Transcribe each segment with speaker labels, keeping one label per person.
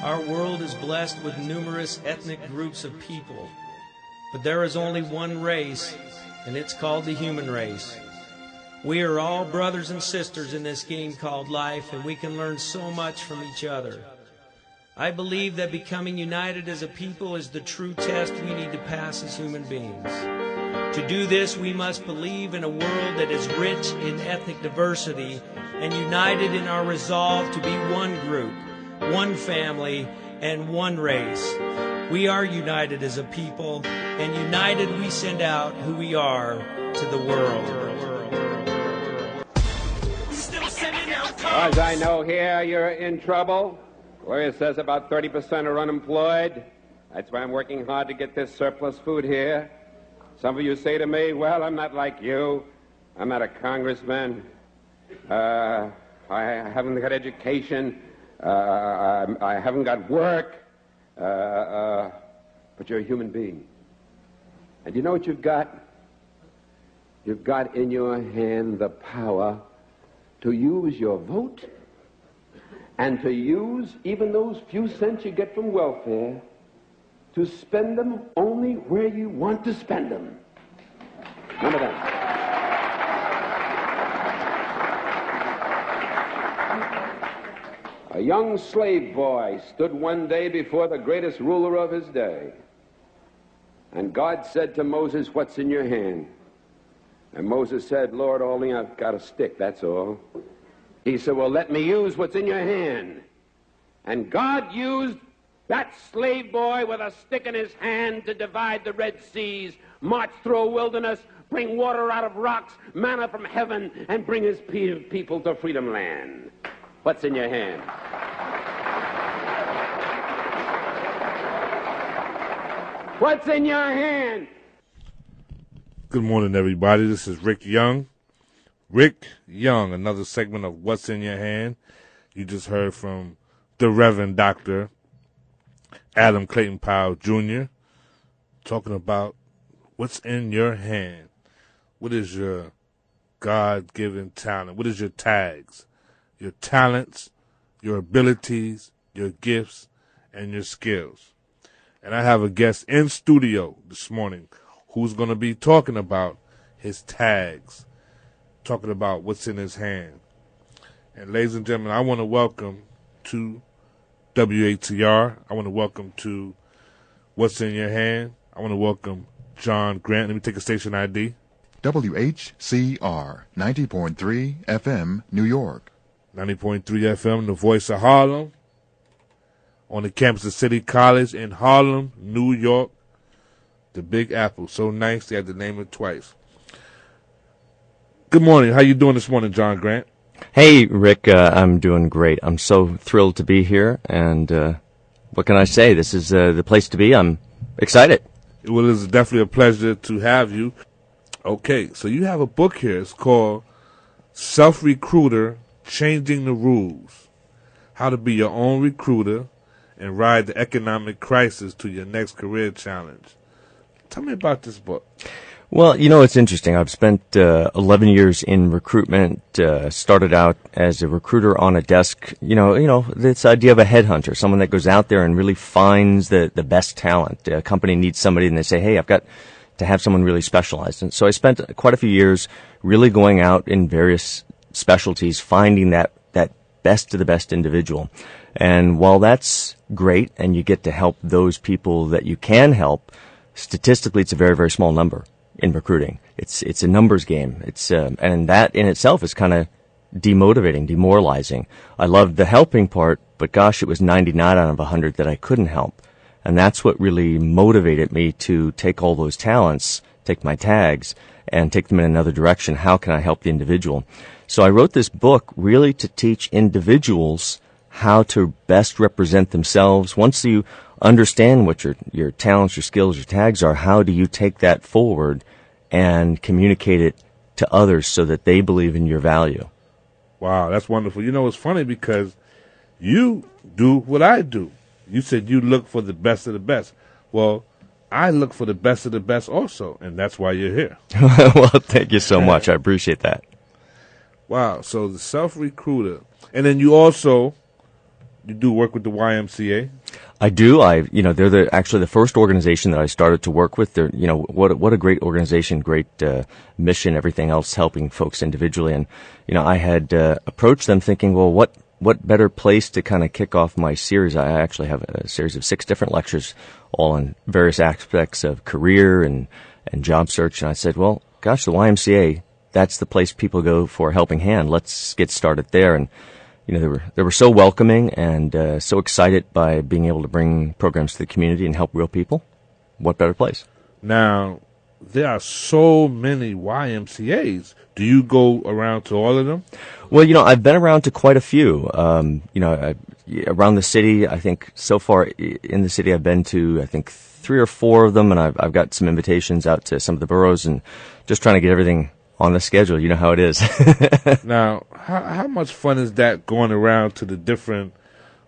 Speaker 1: Our world is blessed with numerous ethnic groups of people, but there is only one race, and it's called the human race. We are all brothers and sisters in this game called life, and we can learn so much from each other. I believe that becoming united as a people is the true test we need to pass as human beings. To do this, we must believe in a world that is rich in ethnic diversity and united in our resolve to be one group, one family, and one race. We are united as a people, and united we send out who we are to the world.
Speaker 2: As I know here, you're in trouble. Gloria says about 30% are unemployed. That's why I'm working hard to get this surplus food here. Some of you say to me, well, I'm not like you. I'm not a congressman. I haven't got education. I haven't got work. But you're a human being. And you know what you've got? You've got in your hand the power to use your vote and to use even those few cents you get from welfare to spend them only where you want to spend them. Remember that. A young slave boy stood one day before the greatest ruler of his day. And God said to Moses, "What's in your hand?" And Moses said, "Lord, only I've got a stick, that's all." He said, "Well, let me use what's in your hand." And God used that slave boy with a stick in his hand to divide the Red Seas, march through a wilderness, bring water out of rocks, manna from heaven, and bring his people to freedom land. What's in your hand? What's in your hand?
Speaker 3: Good morning, everybody. This is Rick Young. Rick Young, another segment of What's in Your Hand. You just heard from the Reverend Dr. Adam Clayton Powell Jr. talking about what's in your hand. What is your God-given talent? What is your tags? Your talents, your abilities, your gifts, and your skills. And I have a guest in studio this morning who's going to be talking about his tags, talking about what's in his hand. And ladies and gentlemen, I want to welcome to WHCR. I want to welcome to What's in Your Hand. I want to welcome John Grant. Let me take a station ID.
Speaker 4: WHCR 90.3 FM, New York.
Speaker 3: 90.3 FM, the voice of Harlem. On the campus of City College in Harlem, New York. The Big Apple. So nice they had to name it twice. Good morning. How you doing this morning, John Grant?
Speaker 5: Hey, Rick. I'm doing great. I'm so thrilled to be here. And what can I say? This is the place to be. I'm excited.
Speaker 3: Well, it's definitely a pleasure to have you. Okay, so you have a book here. It's called Self-Recruiter, Changing the Rules. How to be your own recruiter and ride the economic crisis to your next career challenge. Tell me about this book.
Speaker 5: Well, you know, it's interesting. I've spent 11 years in recruitment, started out as a recruiter on a desk. You know, this idea of a headhunter, someone that goes out there and really finds the best talent. A company needs somebody and they say, hey, I've got to have someone really specialized. And so I spent quite a few years really going out in various specialties, finding that best of the best individual. And while that's great and you get to help those people that you can help, statistically it's a very, very small number in recruiting. It's a numbers game. And that in itself is kind of demotivating, demoralizing. I loved the helping part, but gosh, it was 99 out of 100 that I couldn't help. And that's what really motivated me to take all those talents, take my tags, and take them in another direction. How can I help the individual? So I wrote this book really to teach individuals how to best represent themselves. Once you understand what your talents, your skills, your tags are, how do you take that forward and communicate it to others so that they believe in your value?
Speaker 3: Wow, that's wonderful. You know, it's funny because you do what I do. You said you look for the best of the best. Well, I look for the best of the best also, and that's why you're here.
Speaker 5: Well, thank you so much. I appreciate that.
Speaker 3: Wow, so the self-recruiter. And then you also you do work with the YMCA?
Speaker 5: I do. They're actually the first organization that I started to work with. They're, what a great organization, great mission, everything else, helping folks individually. And, I had approached them thinking, well, what better place to kind of kick off my series? I actually have a series of 6 different lectures, all on various aspects of career and job search. And I said, well, gosh, the YMCA, that's the place people go for a helping hand. Let's get started there. And they were so welcoming and so excited by being able to bring programs to the community and help real people. What better place?
Speaker 3: Now, there are so many YMCAs. Do you go around to all of them?
Speaker 5: Well, I've been around to quite a few. Around the city, I think so far in the city I've been to, I think 3 or 4 of them, and I've got some invitations out to some of the boroughs and just trying to get everything on the schedule. You know how it is.
Speaker 3: Now, how much fun is that going around to the different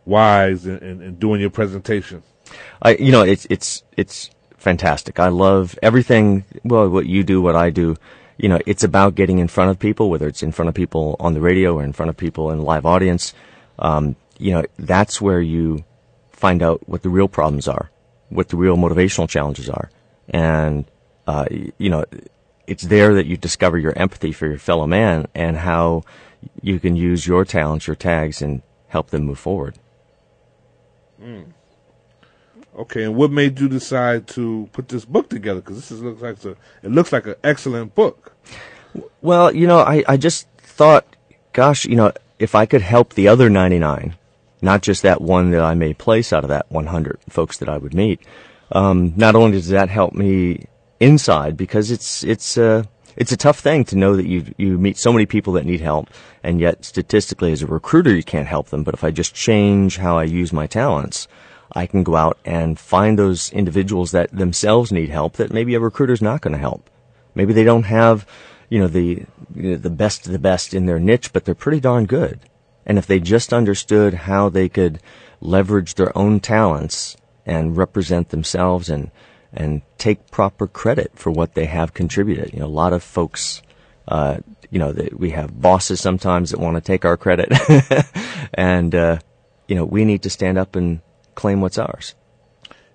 Speaker 3: Ys and doing your presentation?
Speaker 5: It's fantastic. I love everything. Well, what you do, what I do. It's about getting in front of people, whether it's in front of people on the radio or in front of people in a live audience. That's where you find out what the real problems are, what the real motivational challenges are, and it's there that you discover your empathy for your fellow man and how you can use your talents, your tags, and help them move forward.
Speaker 3: Okay, and what made you decide to put this book together? Because it looks like an excellent book.
Speaker 5: Well, I just thought, gosh, if I could help the other 99, not just that one that I may place out of that 100 folks that I would meet, not only does that help me inside, because it's a tough thing to know that you meet so many people that need help, and yet statistically as a recruiter you can't help them. But if I just change how I use my talents, I can go out and find those individuals that themselves need help that maybe a recruiter's not going to help. Maybe they don't have, the best of the best in their niche, but they're pretty darn good. And if they just understood how they could leverage their own talents and represent themselves and take proper credit for what they have contributed. A lot of folks, we have bosses sometimes that want to take our credit. And, we need to stand up and claim what's ours.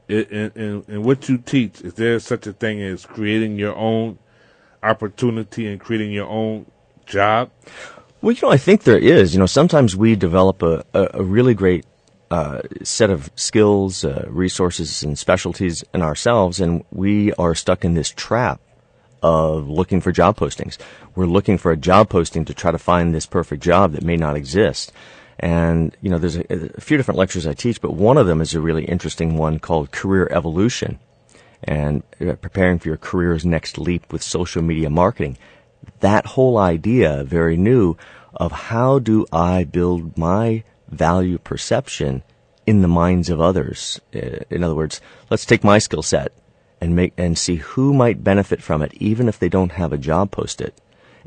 Speaker 3: In what you teach, is there such a thing as creating your own opportunity and creating your own job?
Speaker 5: Well, I think there is. Sometimes we develop a really great set of skills, resources, and specialties in ourselves, and we are stuck in this trap of looking for job postings. We're looking for a job posting to try to find this perfect job that may not exist. And, there's a few different lectures I teach, but one of them is a really interesting one called Career Evolution, and preparing for your career's next leap with social media marketing. That whole idea, very new, of how do I build my value perception in the minds of others. In other words, let's take my skill set and see who might benefit from it, even if they don't have a job posted,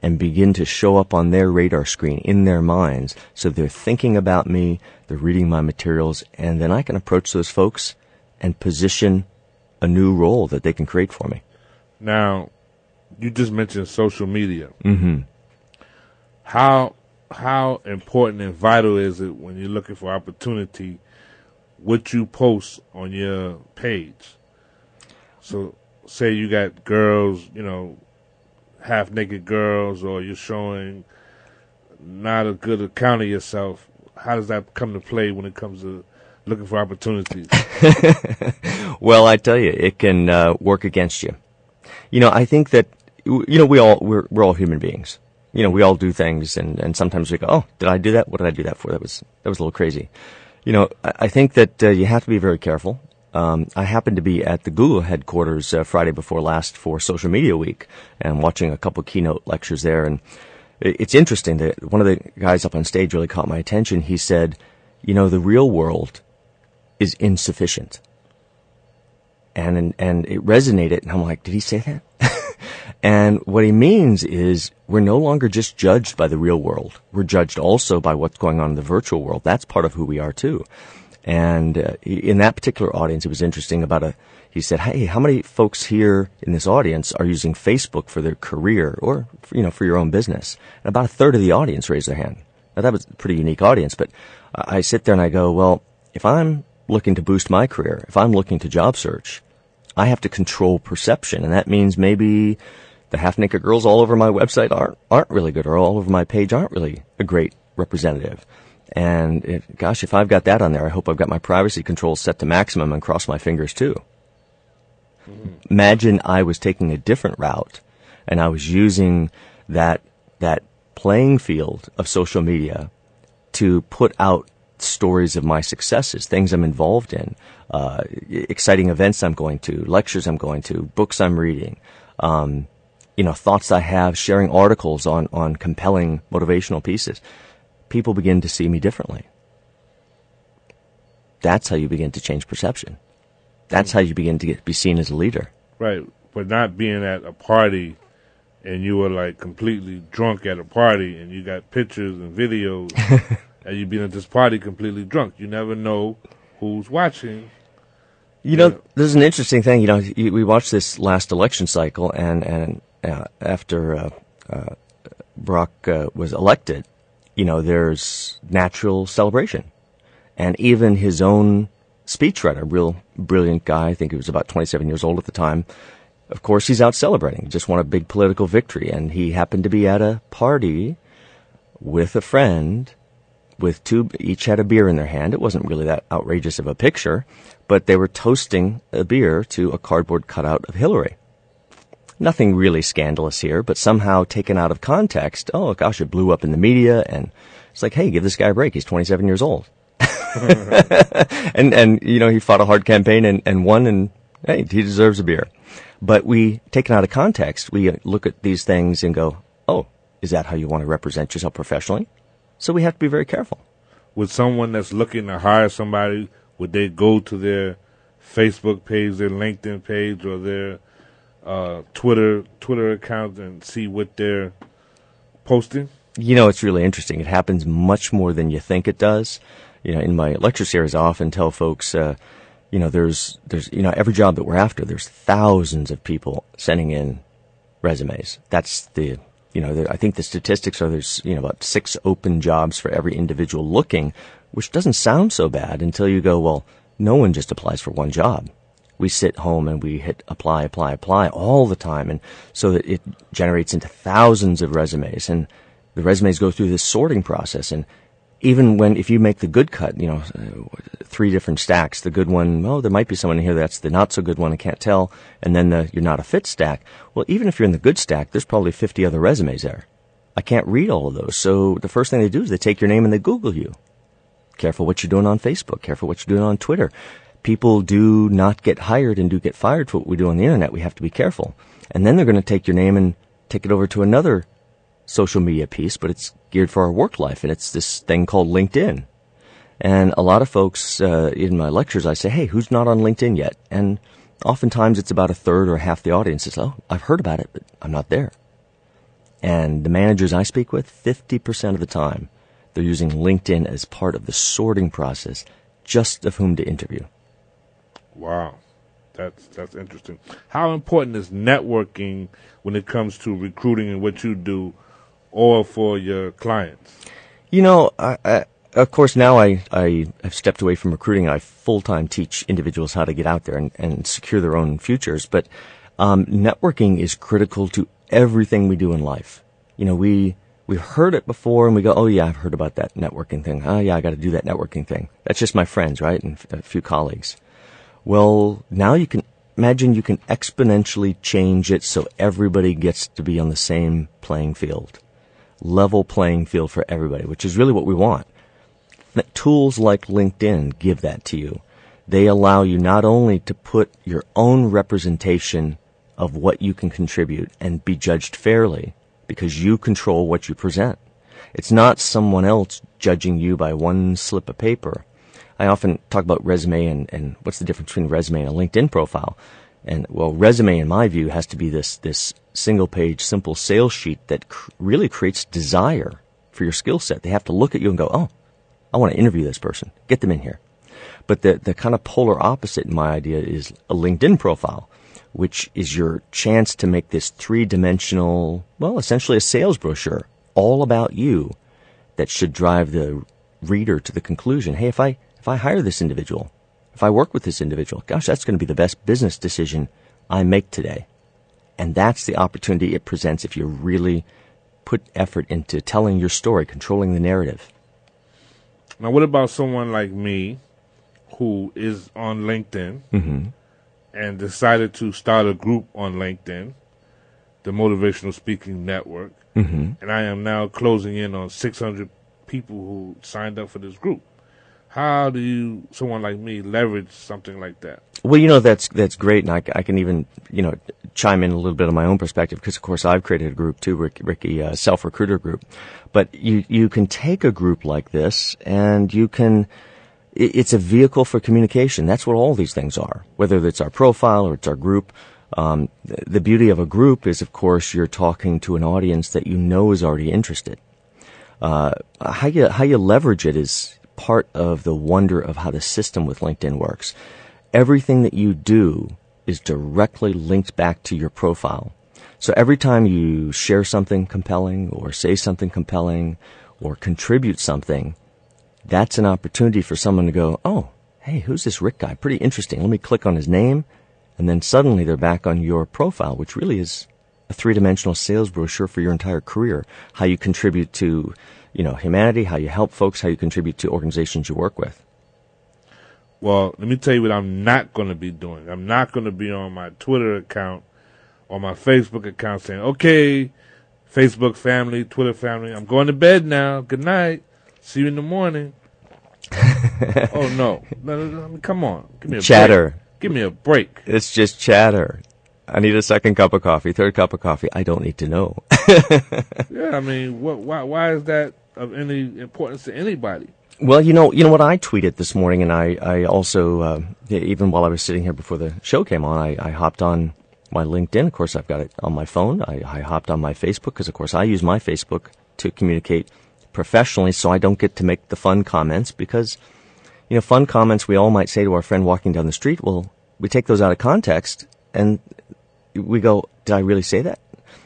Speaker 5: and begin to show up on their radar screen in their minds. So they're thinking about me, they're reading my materials, and then I can approach those folks and position a new role that they can create for me.
Speaker 3: Now, you just mentioned social media.
Speaker 5: Mm-hmm.
Speaker 3: How important and vital is it when you're looking for opportunity, what you post on your page? So say you got girls, half-naked girls, or you're showing not a good account of yourself. How does that come to play when it comes to looking for opportunities?
Speaker 5: Well, I tell you, it can work against you. I think that, we're all human beings. We all do things, and sometimes we go, oh, did I do that? What did I do that for? That was a little crazy. I think that you have to be very careful. I happened to be at the Google headquarters Friday before last for Social Media Week and watching a couple keynote lectures there. And it's interesting that one of the guys up on stage really caught my attention. He said, the real world is insufficient. And it resonated. And I'm like, did he say that? And what he means is we're no longer just judged by the real world. We're judged also by what's going on in the virtual world. That's part of who we are too. And in that particular audience, it was interesting he said, hey, how many folks here in this audience are using Facebook for their career or, for your own business? And about a third of the audience raised their hand. Now, that was a pretty unique audience, but I sit there and I go, well, if I'm looking to boost my career, if I'm looking to job search, I have to control perception. And that means maybe the half-naked girls all over my website aren't really good, or all over my page aren't really a great representative. And if I've got that on there, I hope I've got my privacy controls set to maximum and cross my fingers too. Imagine I was taking a different route and I was using that playing field of social media to put out stories of my successes, things I'm involved in, exciting events I'm going to, lectures I'm going to, books I'm reading, thoughts I have, sharing articles on compelling motivational pieces. People begin to see me differently. That's how you begin to change perception. That's how you begin to be seen as a leader.
Speaker 3: Right, but not being at a party and you were like completely drunk at a party and you got pictures and videos and you being at this party completely drunk. You never know who's watching.
Speaker 5: There's an interesting thing. We watched this last election cycle, and after Barack was elected, there's natural celebration. And even his own speechwriter, real brilliant guy, I think he was about 27 years old at the time, of course he's out celebrating, just won a big political victory. And he happened to be at a party with a friend, with each had a beer in their hand. It wasn't really that outrageous of a picture, but they were toasting a beer to a cardboard cutout of Hillary. Nothing really scandalous here, but somehow taken out of context, oh gosh, it blew up in the media, and it's like, hey, give this guy a break, he's 27 years old. and he fought a hard campaign and won, and hey, he deserves a beer. But taken out of context, we look at these things and go, oh, is that how you want to represent yourself professionally? So we have to be very careful.
Speaker 3: With someone that's looking to hire somebody, would they go to their Facebook page, their LinkedIn page, or their Twitter account and see what they're posting?
Speaker 5: It's really interesting. It happens much more than you think it does. In my lecture series, I often tell folks, there's every job that we're after, there's thousands of people sending in resumes. That's I think the statistics are there's, about 6 open jobs for every individual looking, which doesn't sound so bad until you go, well, no one just applies for one job. We sit home and we hit apply all the time. And so that it generates into thousands of resumes, and the resumes go through this sorting process. And even if you make the good cut, 3 different stacks, the good one, there might be someone in here that's the not so good one, I can't tell, and then you're not a fit stack. Well, even if you're in the good stack, there's probably 50 other resumes there. I can't read all of those. So the first thing they do is they take your name and they Google you. Careful what you're doing on Facebook. Careful what you're doing on Twitter. People do not get hired and do get fired for what we do on the internet. We have to be careful. And then they're going to take your name and take it over to another social media piece, but it's geared for our work life, and it's this thing called LinkedIn. And a lot of folks in my lectures, I say, hey, who's not on LinkedIn yet? And oftentimes it's about a third or half the audience says, oh, I've heard about it, but I'm not there. And the managers I speak with, 50% of the time, they're using LinkedIn as part of the sorting process just of whom to interview.
Speaker 3: Wow. That's interesting. How important is networking when it comes to recruiting and what you do, or for your clients? Of course, now I have stepped away from recruiting. I full-time teach individuals how to get out there and secure their own futures. But networking is critical to everything we do in life. We've heard it before, and we go, oh, yeah, I've heard about that networking thing. Oh, yeah, I got to do that networking thing. That's just my friends, right, and a few colleagues. Well, now you can exponentially change it so everybody gets to be on the same playing field. Level playing field for everybody, which is really what we want. Tools like LinkedIn give that to you. They allow you not only to put your own representation of what you can contribute and be judged fairly, because you control what you present. It's not someone else judging you by one slip of paper. I often talk about resume and what's the difference between resume and a LinkedIn profile. And, well, resume, in my view, has to be this single-page, simple sales sheet that really creates desire for your skill set. They have to look at you and go, oh, I want to interview this person. Get them in here. But the kind of polar opposite in my idea is a LinkedIn profile, which is your chance to make this 3-dimensional, well, essentially a sales brochure, all about you, that should drive the
Speaker 5: reader to the conclusion, hey, if I hire this individual, if I work with this individual, gosh, that's going to be the best business decision I make today. And that's the opportunity it presents if you really put effort into telling your story, controlling the narrative.
Speaker 3: Now, what about someone like me who is on LinkedIn and decided to start a group on LinkedIn, the Motivational Speaking Network, and I am now closing in on 600 people who signed up for this group? How do someone like me, leverage something like that?
Speaker 5: Well, that's great, and I can even, chime in a little bit of my own perspective, because, of course, I've created a group, too, Ricky, self-recruiter group. But you can take a group like this, and it's a vehicle for communication. That's what all these things are, whether it's our profile or it's our group. The beauty of a group is, of course, you're talking to an audience that you know is already interested. How you leverage it is part of the wonder of how the system with LinkedIn works. Everything that you do is directly linked back to your profile. So every time you share something compelling or say something compelling or contribute something, that's an opportunity for someone to go, oh, hey, who's this Rick guy? Pretty interesting. Let me click on his name. And then suddenly they're back on your profile, which really is a three-dimensional sales brochure for your entire career. How you contribute to humanity, how you help folks, how you contribute to organizations you work with.
Speaker 3: Well, let me tell you what I'm not going to be doing. I'm not going to be on my Twitter account or my Facebook account saying, okay, Facebook family, Twitter family, I'm going to bed now. Good night. See you in the morning. Oh, no. Come on. Give me a
Speaker 5: chatter.
Speaker 3: Break. Give me a break.
Speaker 5: It's just chatter. I need a second cup of coffee, third cup of coffee. I don't need to know.
Speaker 3: Yeah, I mean, why is that of any importance to anybody?
Speaker 5: Well, you know what I tweeted this morning, and I also, even while I was sitting here before the show came on, I hopped on my LinkedIn. Of course, I've got it on my phone. I hopped on my Facebook because, of course, I use my Facebook to communicate professionally, so I don't get to make the fun comments because, fun comments we all might say to our friend walking down the street. Well, we take those out of context, and we go, did I really say that?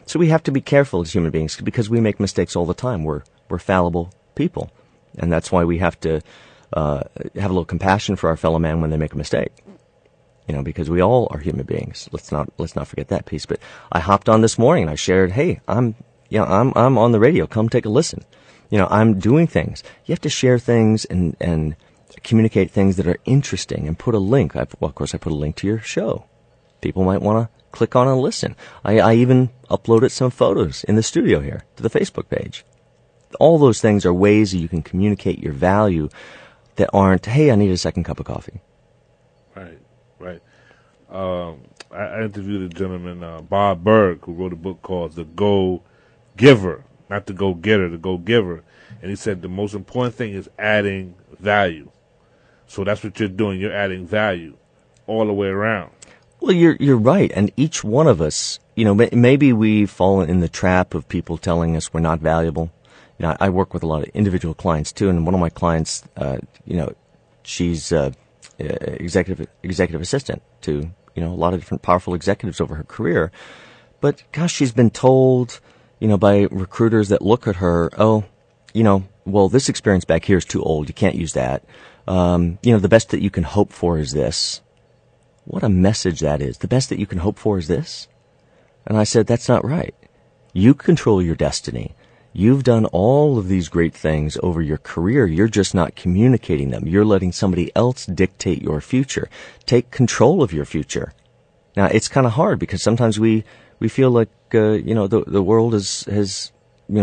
Speaker 5: So we have to be careful as human beings because we make mistakes all the time. We're fallible people. And that's why we have to have a little compassion for our fellow man when they make a mistake. Because we all are human beings. Let's not forget that piece. But I hopped on this morning and I shared, hey, I'm on the radio. Come take a listen. I'm doing things. You have to share things and communicate things that are interesting and put a link. Of course, I put a link to your show. People might want to click on and listen. I even uploaded some photos in the studio here to the Facebook page. All those things are ways that you can communicate your value that aren't, hey, I need a second cup of coffee.
Speaker 3: Right. I interviewed a gentleman, Bob Berg, who wrote a book called The Go-Giver, not the Go-Getter, The Go-Giver. And he said the most important thing is adding value. So that's what you're doing. You're adding value all the way around.
Speaker 5: Well, you're right. And each one of us, maybe we've fallen in the trap of people telling us we're not valuable. I work with a lot of individual clients too, and one of my clients, she's executive assistant to a lot of different powerful executives over her career. But gosh, she's been told, by recruiters that look at her, well, this experience back here is too old. You can't use that. The best that you can hope for is this. What a message that is. The best that you can hope for is this. And I said, that's not right. You control your destiny. You've done all of these great things over your career. You're just not communicating them. You're letting somebody else dictate your future. Take control of your future. Now, it's kind of hard because sometimes we feel like, the world has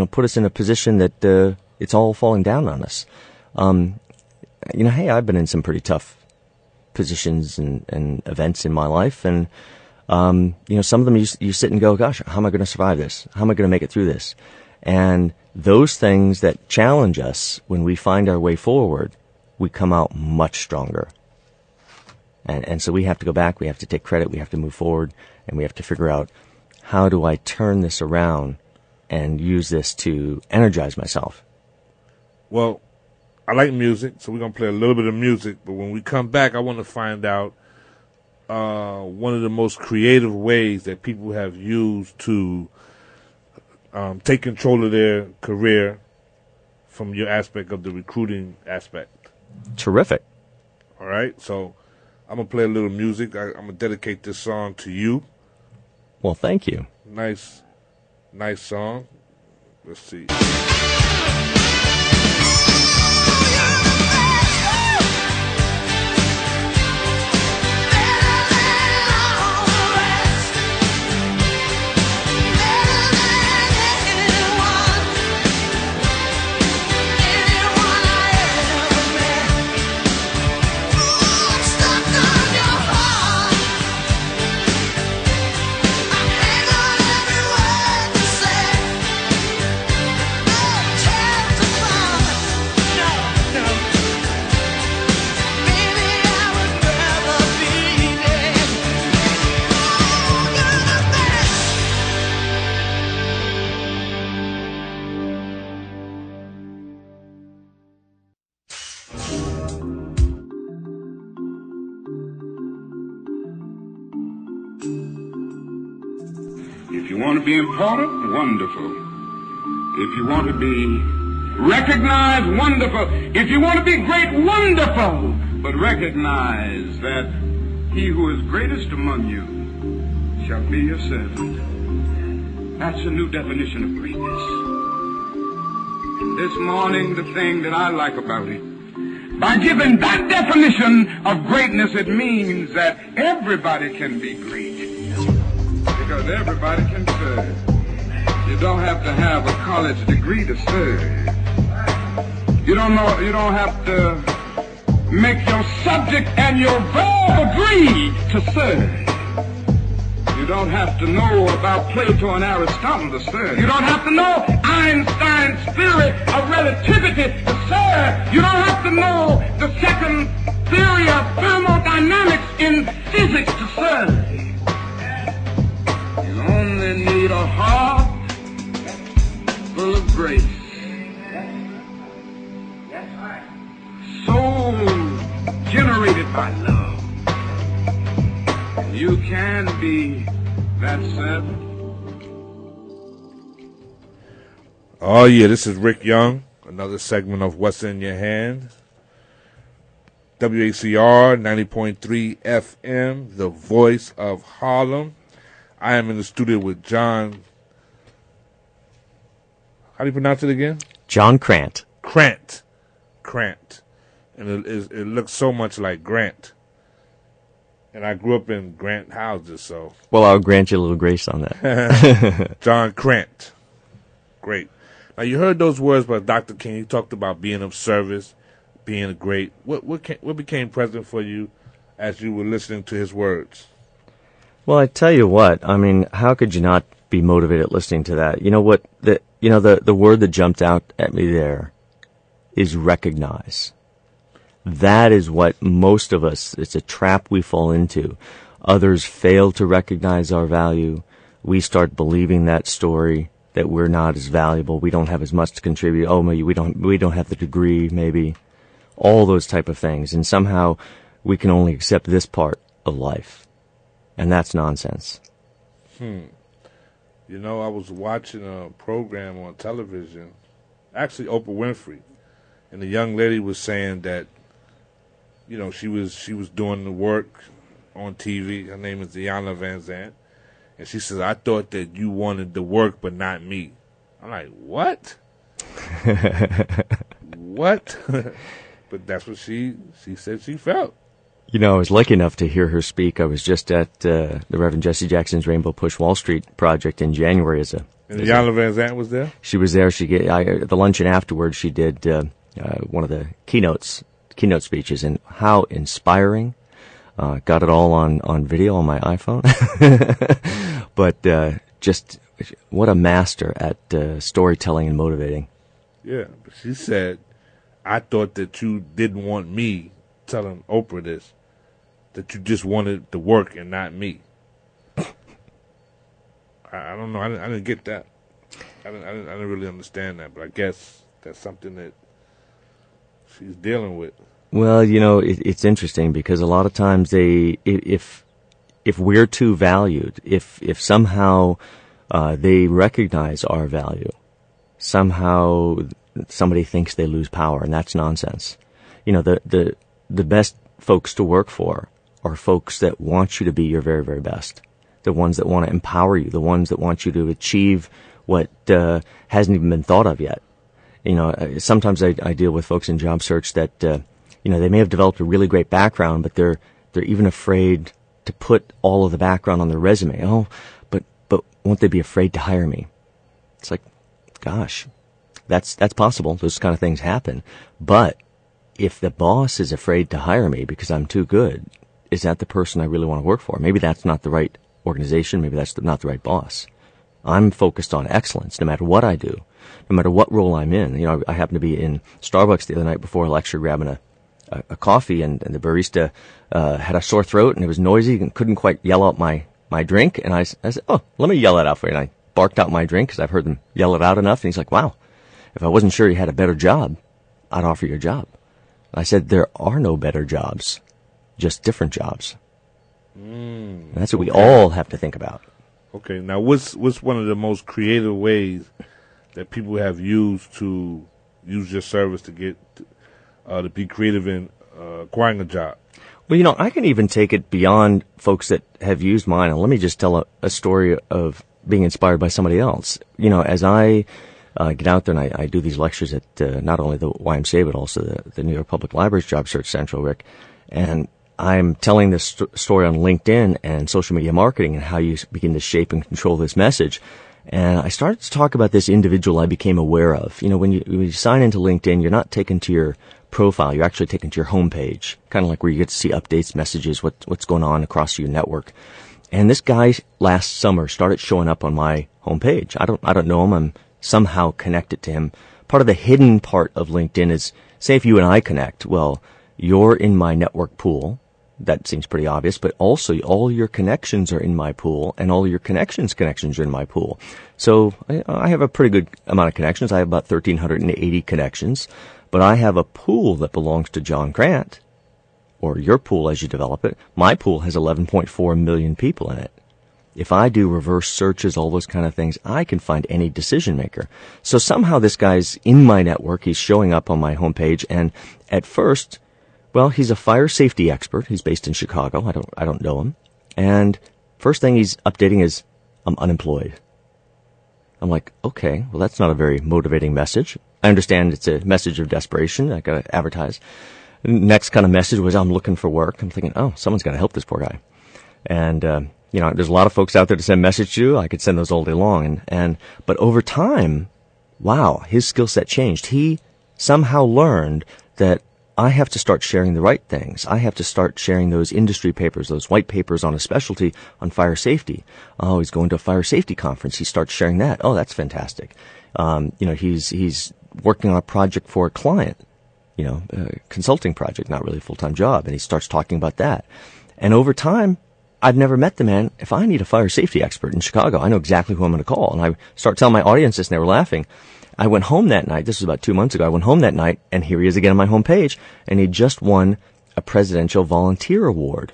Speaker 5: put us in a position that it's all falling down on us. Hey, I've been in some pretty tough positions and events in my life. And, some of them you sit and go, gosh, how am I going to survive this? How am I going to make it through this? And those things that challenge us, when we find our way forward, we come out much stronger. And so we have to go back, we have to take credit, we have to move forward, and we have to figure out, how do I turn this around and use this to energize myself?
Speaker 3: Well, I like music, so we're going to play a little bit of music, but when we come back, I want to find out one of the most creative ways that people have used to take control of their career from your aspect of the recruiting aspect.
Speaker 5: Terrific.
Speaker 3: All right, so I'm going to play a little music. I'm going to dedicate this song to you.
Speaker 5: Well, thank you.
Speaker 3: Nice song. Let's see.
Speaker 6: If you want to be important, wonderful. If you want to be recognized, wonderful. If you want to be great, wonderful. But recognize that he who is greatest among you shall be your servant. That's a new definition of greatness. This morning, the thing that I like about it, by giving that definition of greatness, it means that everybody can be great. Because everybody can serve. You don't have to have a college degree to serve. You don't have to make your subject and your verb agree to serve. You don't have to know about Plato and Aristotle to serve. You don't have to know Einstein's theory of relativity to serve. You don't have to know the second theory of thermodynamics in physics to serve. You only need a heart full of grace. Soul generated by love. You can be that servant.
Speaker 3: Oh, yeah, this is Rick Young, another segment of What's in Your Hand. WHCR 90.3 FM, the voice of Harlem. I am in the studio with John. How do you pronounce it again?
Speaker 5: John Crant.
Speaker 3: Crant. And it looks so much like Grant. And I grew up in Grant houses, so.
Speaker 5: Well, I'll grant you a little grace on that.
Speaker 3: John Crant. Great. Now, you heard those words by Dr. King. He talked about being of service, being great. What became present for you as you were listening to his words?
Speaker 5: Well, I tell you what, I mean, how could you not be motivated listening to that? You know what, the word that jumped out at me there is recognize. That is what most of us, it's a trap we fall into. Others fail to recognize our value. We start believing that story that we're not as valuable. We don't have as much to contribute. Oh, maybe we don't have the degree, maybe. All those type of things. And somehow we can only accept this part of life. And that's nonsense.
Speaker 3: You know, I was watching a program on television, actually Oprah Winfrey, and the young lady was saying that, you know, she was doing the work on TV. Her name is Deanna Van Zandt. And she says, I thought that you wanted the work but not me. I'm like, what? What? But that's what she said she felt.
Speaker 5: You know, I was lucky enough to hear her speak. I was just at the Reverend Jesse Jackson's Rainbow Push Wall Street project in January
Speaker 3: And Deanna Van Zandt was there?
Speaker 5: She was there. At the luncheon afterwards, she did one of the keynote speeches, and how inspiring. Got it all on video on my iPhone. But just what a master at storytelling and motivating.
Speaker 3: Yeah, but she said, I thought that you didn't want me telling Oprah this, that you just wanted the work and not me. I don't know. I didn't get that. I didn't really understand that, but I guess that's something that she's dealing with.
Speaker 5: Well, you know, it's interesting because a lot of times if we're too valued, if somehow they recognize our value, somehow somebody thinks they lose power, and that's nonsense. You know, the best folks to work for are folks that want you to be your very, very best. The ones that want to empower you, the ones that want you to achieve what hasn't even been thought of yet. You know, sometimes I deal with folks in job search that, you know, they may have developed a really great background, but they're even afraid to put all of the background on their resume. Oh, but won't they be afraid to hire me? It's like, gosh, that's possible. Those kind of things happen. But if the boss is afraid to hire me because I'm too good, is that the person I really want to work for? Maybe that's not the right organization. Maybe that's not the right boss. I'm focused on excellence no matter what I do, no matter what role I'm in. You know, I happened to be in Starbucks the other night before a lecture grabbing a coffee, and the barista had a sore throat and it was noisy and couldn't quite yell out my drink. And I said, oh, let me yell it out for you. And I barked out my drink because I've heard them yell it out enough. And he's like, wow, if I wasn't sure you had a better job, I'd offer you a job. I said, there are no better jobs, just different jobs. And that's what we all have to think about.
Speaker 3: Okay, now what's one of the most creative ways that people have used to use your service to get to be creative in acquiring a job?
Speaker 5: Well, you know, I can even take it beyond folks that have used mine. And let me just tell a story of being inspired by somebody else. You know, as I get out there and I do these lectures at not only the YMCA but also the New York Public Library's Job Search Central, Rick, and I'm telling this story on LinkedIn and social media marketing and how you begin to shape and control this message. And I started to talk about this individual I became aware of. You know, when you sign into LinkedIn, you're not taken to your profile. You're actually taken to your homepage, kind of like where you get to see updates, messages, what's going on across your network. And this guy last summer started showing up on my homepage. I don't know him. I'm somehow connected to him. Part of the hidden part of LinkedIn is, say if you and I connect, well, you're in my network pool. That seems pretty obvious, but also all your connections are in my pool, and all your connections are in my pool. So I have a pretty good amount of connections. I have about 1,380 connections, but I have a pool that belongs to John Crant, or your pool as you develop it. My pool has 11.4 million people in it. If I do reverse searches, all those kind of things, I can find any decision maker. So somehow this guy's in my network. He's showing up on my homepage, and at first, well, he's a fire safety expert. He's based in Chicago. I don't know him. And first thing he's updating is, I'm unemployed. I'm like, okay, well, that's not a very motivating message. I understand it's a message of desperation. I got to advertise. Next kind of message was, I'm looking for work. I'm thinking, oh, someone's got to help this poor guy. And, you know, there's a lot of folks out there to send message to. I could send those all day long. But over time, wow, his skill set changed. He somehow learned that I have to start sharing the right things. I have to start sharing those industry papers, those white papers on a specialty on fire safety. Oh, he's going to a fire safety conference. He starts sharing that. Oh, that's fantastic. You know, he's working on a project for a client, you know, a consulting project, not really a full-time job. And he starts talking about that. And over time, I've never met the man. If I need a fire safety expert in Chicago, I know exactly who I'm going to call. And I start telling my audience this, and they were laughing. I went home that night. This was about 2 months ago. I went home that night, and here he is again on my homepage, and he just won a Presidential Volunteer Award.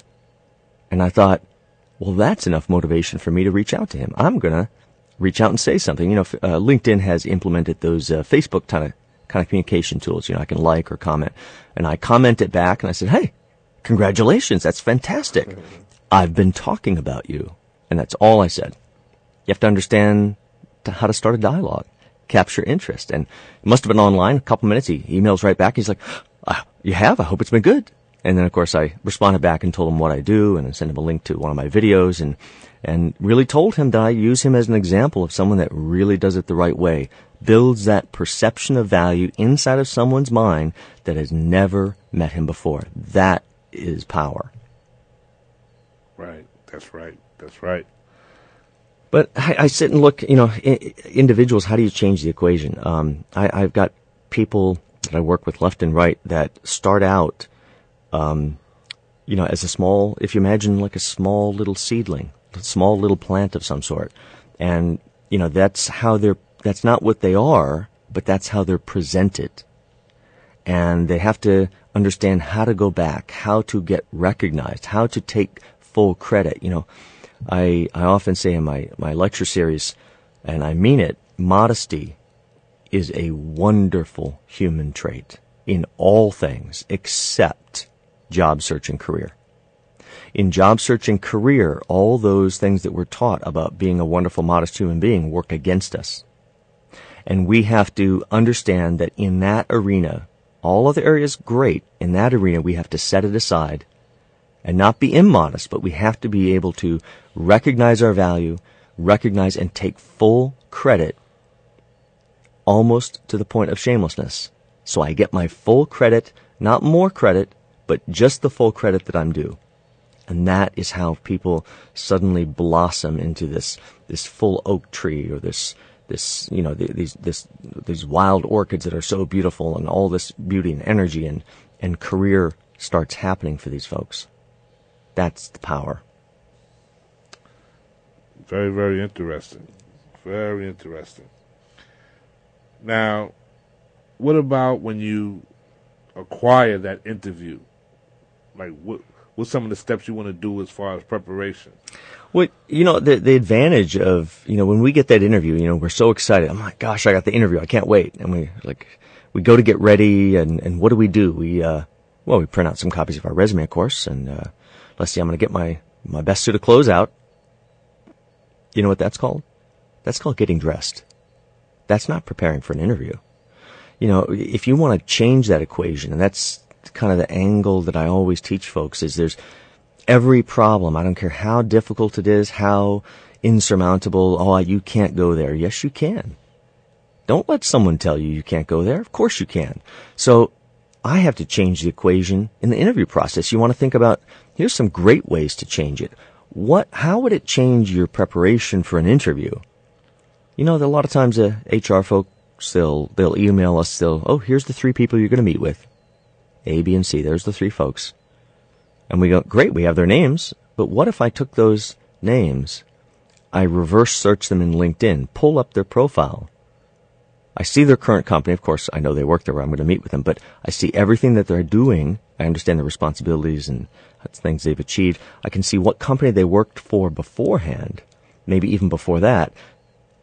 Speaker 5: And I thought, well, that's enough motivation for me to reach out to him. I'm going to reach out and say something. You know, LinkedIn has implemented those Facebook kind of communication tools. You know, I can like or comment. And I commented back, and I said, hey, congratulations. That's fantastic. I've been talking about you. And that's all I said. You have to understand how to start a dialogue. Capture interest. And it must have been online, a couple minutes. He emails right back. He's like, you have? I hope it's been good. And then, of course, I responded back and told him what I do, and I sent him a link to one of my videos, and really told him that I use him as an example of someone that really does it the right way, builds that perception of value inside of someone's mind that has never met him before. That is power.
Speaker 3: Right. That's right. That's right.
Speaker 5: But I sit and look, you know, individuals, how do you change the equation? I've got people that I work with left and right that start out, you know, as a small, if you imagine like a small little seedling, a small little plant of some sort. And, you know, that's not what they are, but that's how they're presented. And they have to understand how to go back, how to get recognized, how to take full credit. You know, I often say in my lecture series, and I mean it, modesty is a wonderful human trait in all things except job search and career. In job search and career, all those things that we're taught about being a wonderful, modest human being work against us. And we have to understand that in that arena, all other areas great, in that arena we have to set it aside and not be immodest, but we have to be able to recognize our value, recognize and take full credit, almost to the point of shamelessness. So I get my full credit, not more credit, but just the full credit that I'm due. And that is how people suddenly blossom into this full oak tree, or these wild orchids that are so beautiful, and all this beauty and energy and career starts happening for these folks. That's the power.
Speaker 3: Very, very interesting. Very interesting. Now, what about when you acquire that interview? Like, what's some of the steps you want to do as far as preparation?
Speaker 5: Well, the advantage of, when we get that interview, we're so excited. Oh my gosh, I got the interview. I can't wait. And we go to get ready, and what do? We print out some copies of our resume, of course, and let's see, I'm going to get my best suit of clothes out. You know what that's called? That's called getting dressed. That's not preparing for an interview. If you want to change that equation, and that's kind of the angle that I always teach folks, is there's every problem. I don't care how difficult it is, how insurmountable. Oh, you can't go there. Yes, you can. Don't let someone tell you can't go there. Of course you can. So I have to change the equation in the interview process. You want to think about, here's some great ways to change it. How would it change your preparation for an interview? A lot of times HR folks, they'll email us, here's the 3 people you're going to meet with. A, B, and C. There's the 3 folks. And we go, great, we have their names, but what if I took those names, I reverse search them in LinkedIn, pull up their profile. I see their current company. Of course, I know they work there where I'm going to meet with them, but I see everything that they're doing. I understand the responsibilities and things they've achieved. I can see what company they worked for beforehand, maybe even before that.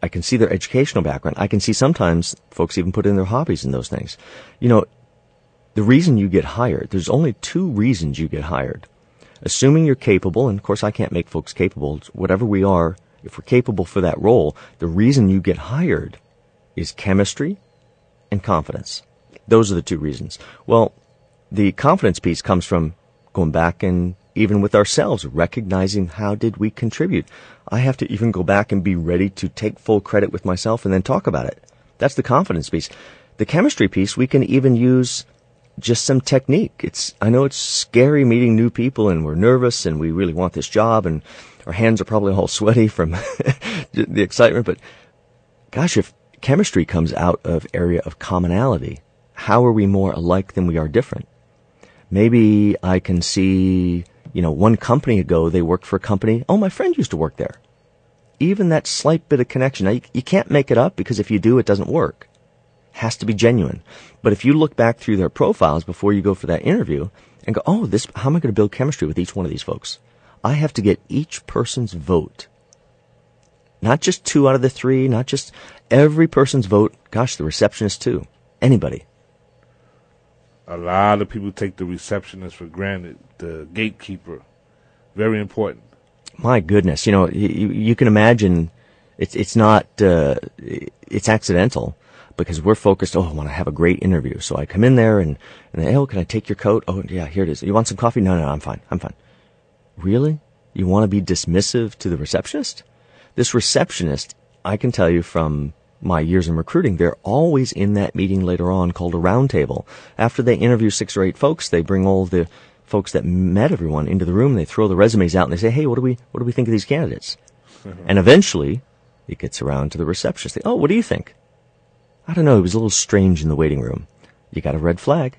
Speaker 5: I can see their educational background. I can see sometimes folks even put in their hobbies and those things. The reason you get hired, there's only 2 reasons you get hired. Assuming you're capable, and of course I can't make folks capable, whatever we are, if we're capable for that role, the reason you get hired is chemistry and confidence. Those are the 2 reasons. Well, the confidence piece comes from going back and even with ourselves, recognizing how did we contribute. I have to even go back and be ready to take full credit with myself and then talk about it. That's the confidence piece. The chemistry piece, we can even use just some technique. I know it's scary meeting new people, and we're nervous, and we really want this job, and our hands are probably all sweaty from the excitement, but gosh, if chemistry comes out of area of commonality, how are we more alike than we are different? Maybe I can see, one company ago, they worked for a company, my friend used to work there. Even that slight bit of connection. Now, you can't make it up, because if you do, it doesn't work. Has to be genuine. But if you look back through their profiles before you go for that interview and go, how am I going to build chemistry with each one of these folks? I have to get each person's vote. Not just 2 out of the 3, not just every person's vote. Gosh, the receptionist too. Anybody.
Speaker 3: A lot of people take the receptionist for granted, the gatekeeper. Very important.
Speaker 5: My goodness. You can imagine it's not, it's accidental. Because we're focused, I want to have a great interview. So I come in there and can I take your coat? Oh, yeah, here it is. You want some coffee? No, I'm fine. Really? You want to be dismissive to the receptionist? This receptionist, I can tell you from my years in recruiting, they're always in that meeting later on called a round table. After they interview 6 or 8 folks, they bring all the folks that met everyone into the room. They throw the resumes out and they say, hey, what do we think of these candidates? And eventually it gets around to the receptionist. What do you think? I don't know, it was a little strange in the waiting room. You got a red flag.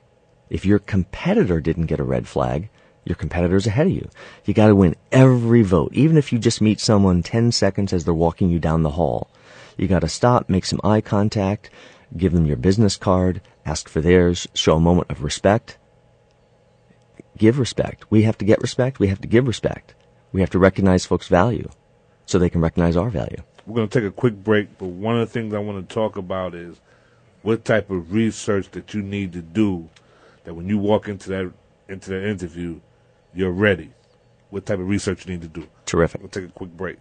Speaker 5: If your competitor didn't get a red flag, your competitor's ahead of you. You got to win every vote, even if you just meet someone 10 seconds as they're walking you down the hall. You got to stop, make some eye contact, give them your business card, ask for theirs, show a moment of respect. Give respect. We have to get respect. We have to give respect. We have to recognize folks' value so they can recognize our value.
Speaker 3: We're going to take a quick break, but one of the things I want to talk about is what type of research that you need to do that when you walk into that interview, you're ready. What type of research you need to do.
Speaker 5: Terrific.
Speaker 3: We'll take a quick break.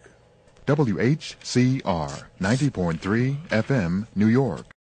Speaker 4: WHCR 90.3 FM, New York.